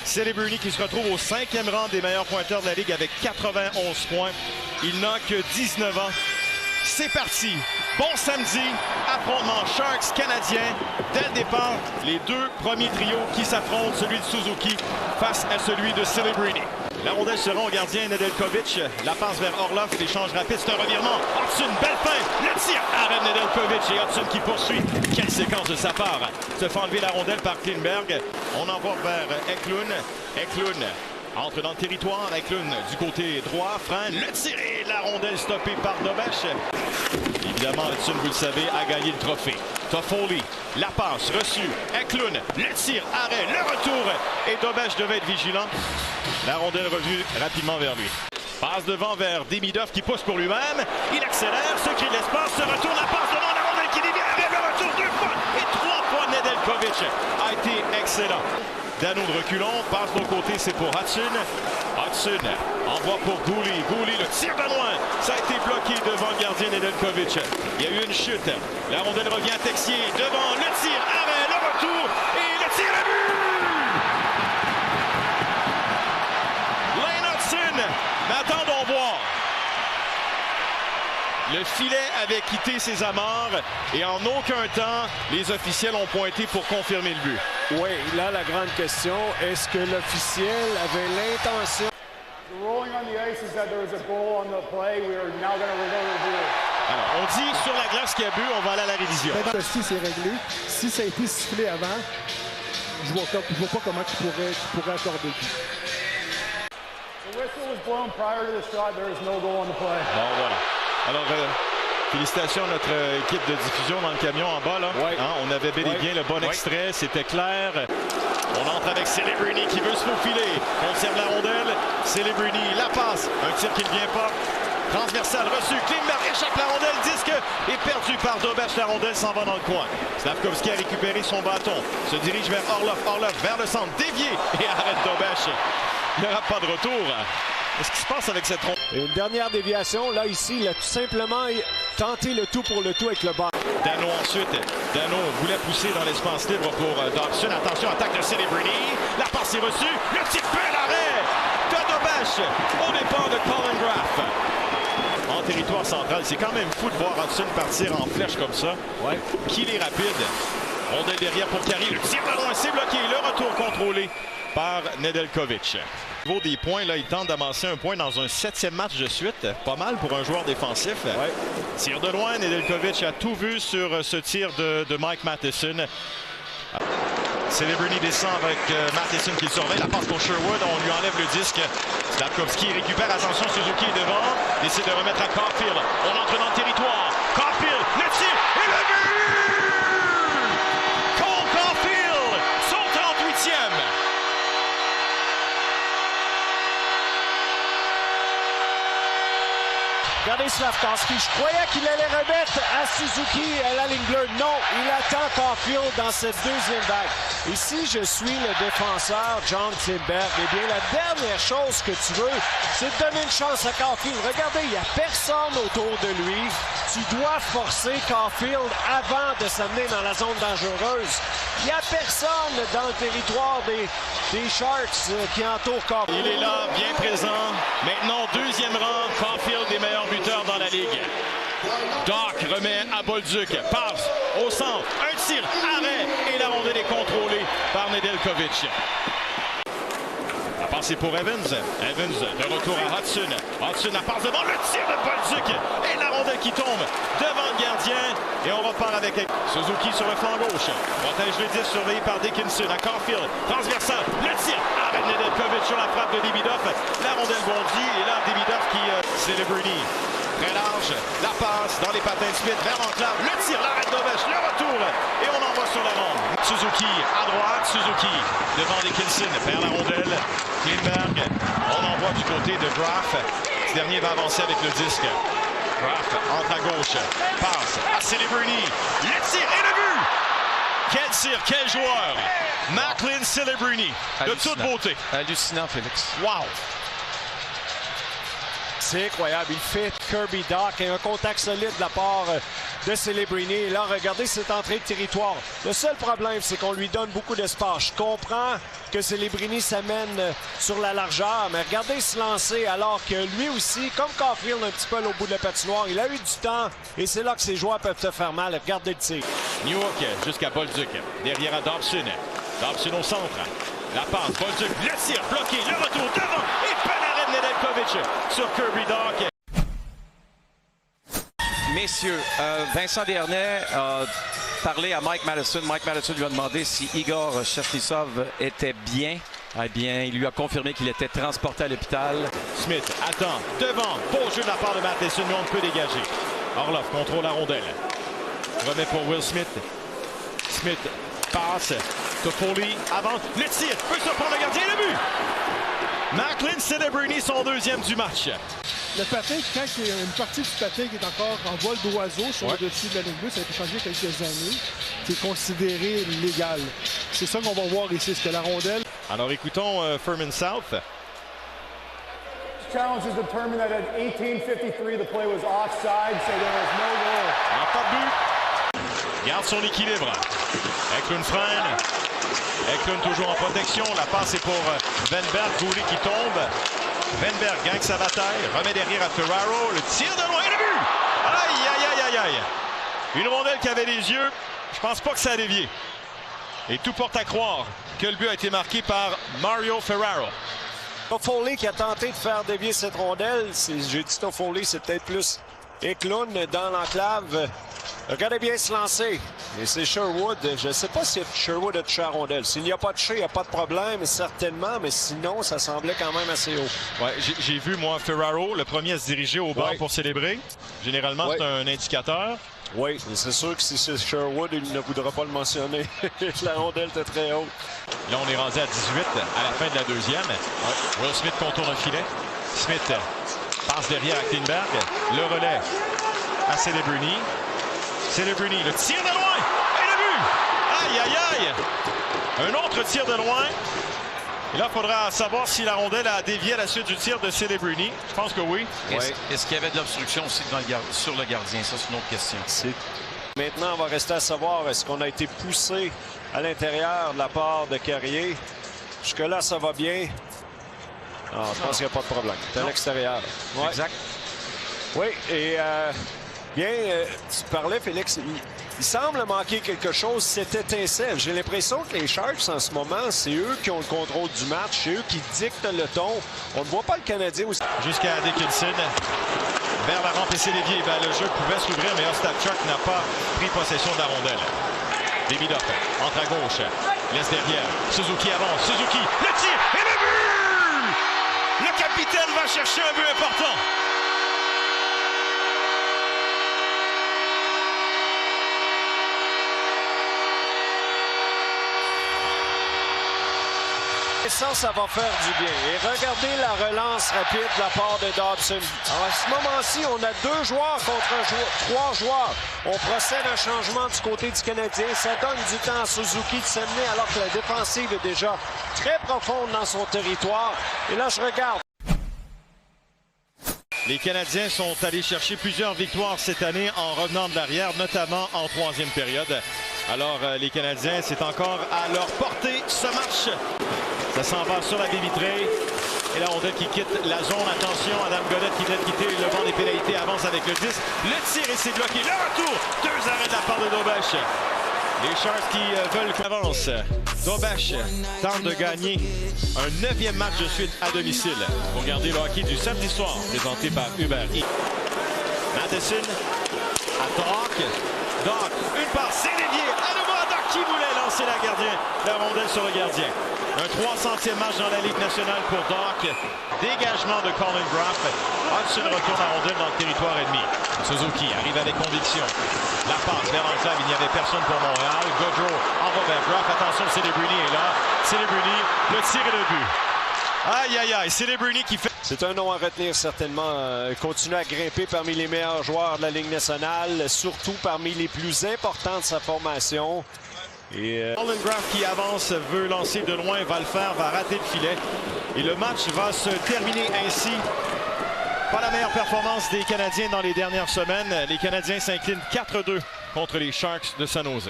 Celebrini qui se retrouve au 5e rang des meilleurs pointeurs de la Ligue avec 91 points. Il n'a que 19 ans. C'est parti. Bon samedi. Affrontement Sharks canadien. Dès le départ, les deux premiers trios qui s'affrontent, celui de Suzuki face à celui de Celebrini. La rondelle sera au gardien Nedeljkovic. La passe vers Orlov. L'échange rapide, c'est un revirement. Hudson, belle fin. Le tir. Arrête Nedeljkovic et Hudson qui poursuit. Quelle séquence de sa part. Se fait enlever la rondelle par Klingberg. On envoie vers Eklund. Eklund entre dans le territoire. Eklund du côté droit. Freine. Le tir et la rondelle stoppée par Dobeš. Évidemment, Hudson, vous le savez, a gagné le trophée. Toffoli, la passe reçue. Eklund, le tir, arrêt, le retour. Et Dobeš devait être vigilant. La rondelle revue rapidement vers lui. Passe devant vers Demidov qui pousse pour lui-même. Il accélère, se crée de l'espace, se retourne, la passe devant la rondelle qui dévie. Arrêt, le retour 2 fois et 3 fois. Nedeljkovic a été excellent. Dano de reculons, passe de l'autre côté, c'est pour Hudson. Hudson envoie pour Gouli. Gouli, le tir de loin. Ça a été bloqué devant le gardien Nedeljkovic. Il y a eu une chute. La rondelle revient à Texier. Devant, le tir, arrêt, le retour et le tir à but! Lane Hudson, mais attendons voir. Le filet avait quitté ses amarres et en aucun temps, les officiels ont pointé pour confirmer le but. Oui, là, la grande question, est-ce que l'officiel avait l'intention? Alors, on dit sur la glace qu'il y a but, on va aller à la révision. Si c'est réglé, si ça a été sifflé avant, je vois pas comment tu pourrais accorder le but. Bon, voilà. Alors, félicitations à notre équipe de diffusion dans le camion en bas. Là. Ouais. Hein, on avait bel et bien le bon extrait, c'était clair. On entre avec Celebrini qui veut se faufiler. Conserve la rondelle. Celebrini, la passe. Un tir qui ne vient pas. Transversal reçu. Klingberg échappe la rondelle. Disque est perdu par Dobeš. La rondelle s'en va dans le coin. Slavkovski a récupéré son bâton. Se dirige vers Orlov. Orlov vers le centre. Dévié et arrête Dobeš. Il n'y aura pas de retour. Qu'est-ce qui se passe avec cette rondelle? Une dernière déviation. Là, ici, il a tout simplement tenté le tout pour le tout avec le bas. Dano ensuite. Dano voulait pousser dans l'espace libre pour Dobson. Attention, attaque de Celebrini. La passe est reçue. Le petit peu l'arrêt de Dobeš au départ de Colin Graff. En territoire central, c'est quand même fou de voir Hudson partir en flèche comme ça. Ouais. Qu'il est rapide. Rondelle derrière pour Carey. Le tir de loin, c'est bloqué. Le retour contrôlé par Nedeljkovic. Au niveau des points, là, il tente d'amasser un point dans un 7e match de suite. Pas mal pour un joueur défensif. Ouais. Tir de loin, Nedeljkovic a tout vu sur ce tir de Mike Matheson. Celebrini descend avec Matheson qui le surveille. La passe pour Sherwood, on lui enlève le disque. Slavkovski récupère, attention, Suzuki est devant. Décide de remettre à Caulfield. On entre dans le territoire. Caulfield, le tir et le but! Cole Caulfield, son 38e. Regardez Slavkovski, je croyais qu'il allait remettre à Suzuki à la ligne bleue. Non, il attend Caulfield dans cette deuxième vague. Et si je suis le défenseur John Klingberg, eh bien, la dernière chose que tu veux, c'est de donner une chance à Caulfield. Regardez, il n'y a personne autour de lui. Tu dois forcer Caulfield avant de s'amener dans la zone dangereuse. Il n'y a personne dans le territoire des Sharks qui entoure Caulfield. Il est là, bien présent. Maintenant, deuxième rang, Caulfield des meilleurs buteurs dans la Ligue. Doc remet à Bolduc, passe au centre, un tir, arrêt, et la rondelle est contrôlée par Nedeljkovic. La passe est pour Evans. Evans de retour à Hudson. Hudson la passe devant, le tir de Bolduc et la rondelle qui tombe devant le gardien. Et on repart avec Suzuki sur le flanc gauche. Protège le 10, surveillé par Dickinson à Caulfield. Transversal, le tir, arrête Nedeljkovic sur la frappe de Demidov. La rondelle bondit et là Demidov qui Celebrini. Très large, la passe dans les patins de Smith vers l'enclave, le tir, l'arrêt de Dobeš, le retour et on envoie sur la ronde. Suzuki à droite, Suzuki devant Dickinson, perd la rondelle. Klingberg, on envoie du côté de Graff. Ce dernier va avancer avec le disque. Graff entre à gauche, passe à Celebrini, le tir et le but! Quel tir, quel joueur! Macklin Celebrini, de toute beauté. Hallucinant, Félix. Wow! C'est incroyable. Il fait Kirby Dach et un contact solide de la part de Celebrini. Et là, regardez cette entrée de territoire. Le seul problème, c'est qu'on lui donne beaucoup d'espace. Je comprends que Celebrini s'amène sur la largeur, mais regardez se lancer alors que lui aussi, comme Caulfield un petit peu au bout de la patinoire, il a eu du temps et c'est là que ses joueurs peuvent te faire mal. Regardez le tir. Newhook jusqu'à Bolduc. Derrière à Dobson. Dobson au centre. La passe, Bolduc, le tir bloqué, le retour devant et Panarin Nedeljkovic sur Kirby Dach. Messieurs, Vincent Desharnais a parlé à Mike Madison. Mike Madison lui a demandé si Igor Cherchissov était bien. Eh bien, il lui a confirmé qu'il était transporté à l'hôpital. Smith attend devant. Beau jeu de la part de Matheson, mais on ne peut dégager. Orlov contrôle la rondelle. Remet pour Will Smith. Smith passe. Toffoli avance. Le tir peut surprendre le gardien. Le but! Macklin Celebrini, son deuxième du match. Le patin, quand il y a une partie du patin qui est encore en vol d'oiseau sur le dessus de la ligne bleue, ça a été changé il y a quelques années, c'est considéré légal. C'est ça qu'on va voir ici, c'est que la rondelle... Alors écoutons Furman South. Challenge is determined that at 18:53 the play was offside, so there was no goal. Pas de but. Garde son équilibre. Eklund freine. Eklund toujours en protection. La passe est pour Wennberg. Goulet qui tombe. Wennberg gagne sa bataille. Remet derrière à Ferraro. Le tir de loin et le but! Aïe, aïe, aïe, aïe, aïe. Une rondelle qui avait les yeux. Je pense pas que ça a dévié. Et tout porte à croire que le but a été marqué par Mario Ferraro. Toffoli qui a tenté de faire dévier cette rondelle. J'ai dit Toffoli, c'est peut-être plus Eklund dans l'enclave. Regardez bien se lancer. Et c'est Sherwood. Je ne sais pas si Sherwood a touché la rondelle. S'il n'y a pas touché, il n'y a pas de problème, certainement. Mais sinon, ça semblait quand même assez haut. Ouais, j'ai vu, moi, Ferraro, le premier à se diriger au banc pour célébrer. Généralement, c'est un indicateur. Oui, c'est sûr que si c'est Sherwood, il ne voudra pas le mentionner. La rondelle était très haute. Là, on est rendu à 18 à la fin de la deuxième. Will Smith contourne le filet. Smith passe derrière à Klingberg. Le relais à Celebrini. Celebrini, le tir de loin et le but! Aïe, aïe, aïe! Un autre tir de loin. Et là, il faudra savoir si la rondelle a dévié à la suite du tir de Celebrini. Je pense que oui. Est-ce qu'il y avait de l'obstruction aussi sur le gardien? Ça, c'est une autre question. Maintenant, on va rester à savoir est-ce qu'on a été poussé à l'intérieur de la part de Carrier. Jusque-là, ça va bien. Non, je pense qu'il n'y a pas de problème. C'est à l'extérieur. Ouais. Exact. Oui, et bien, tu parlais, Félix, il semble manquer quelque chose, cette étincelle. J'ai l'impression que les Sharks, en ce moment, c'est eux qui ont le contrôle du match, c'est eux qui dictent le ton. On ne voit pas le Canadien aussi. Jusqu'à Dickinson. Vers la rampe et c'est l'évier. Ben, le jeu pouvait s'ouvrir, mais Ostapchuk n'a pas pris possession de la rondelle. Davidoff entre à gauche. Laisse derrière. Suzuki avance. Suzuki, le tir et le but! Le capitaine va chercher un but important. Ça va faire du bien. Et regardez la relance rapide de la part de Dobson. Alors, à ce moment-ci, on a 2 joueurs contre 3 joueurs. On procède à un changement du côté du Canadien. Ça donne du temps à Suzuki de s'amener alors que la défensive est déjà très profonde dans son territoire. Et là, je regarde. Les Canadiens sont allés chercher plusieurs victoires cette année en revenant de l'arrière, notamment en 3e période. Alors, les Canadiens, c'est encore à leur portée ce match. Ça s'en va sur la baie vitrée. Et la rondelle qui quitte la zone. Attention, Adam Gaudette qui vient de quitter le banc des pénalités. Avance avec le 10. Le tir et c'est bloqué. Le retour. 2 arrêts de la part de Dobach. Les Sharks qui veulent qu'on avance. Dobach tente de gagner un 9e match de suite à domicile. Pour garder le hockey du samedi soir, présenté par Uber Eats. Matheson à Dach. Dach, une passe, c'est dévié. À nouveau à Dach qui voulait lancer la rondelle sur le gardien. Un 300e match dans la Ligue nationale pour Dach. Dégagement de Colin Graff. Hudson retourne la rondelle dans le territoire ennemi. Suzuki arrive avec conviction. La passe vers l'enclave, il n'y avait personne pour Montréal. Gaudreau envoie vers Graff. Attention, Celebrini est là. Celebrini, le tir et le but. Aïe, aïe, aïe. Celebrini qui fait... C'est un nom à retenir certainement. Continue à grimper parmi les meilleurs joueurs de la Ligue nationale, surtout parmi les plus importants de sa formation. Et Colin Graff qui avance, veut lancer de loin, va le faire, va rater le filet. Et le match va se terminer ainsi. Pas la meilleure performance des Canadiens dans les dernières semaines. Les Canadiens s'inclinent 4-2 contre les Sharks de San Jose.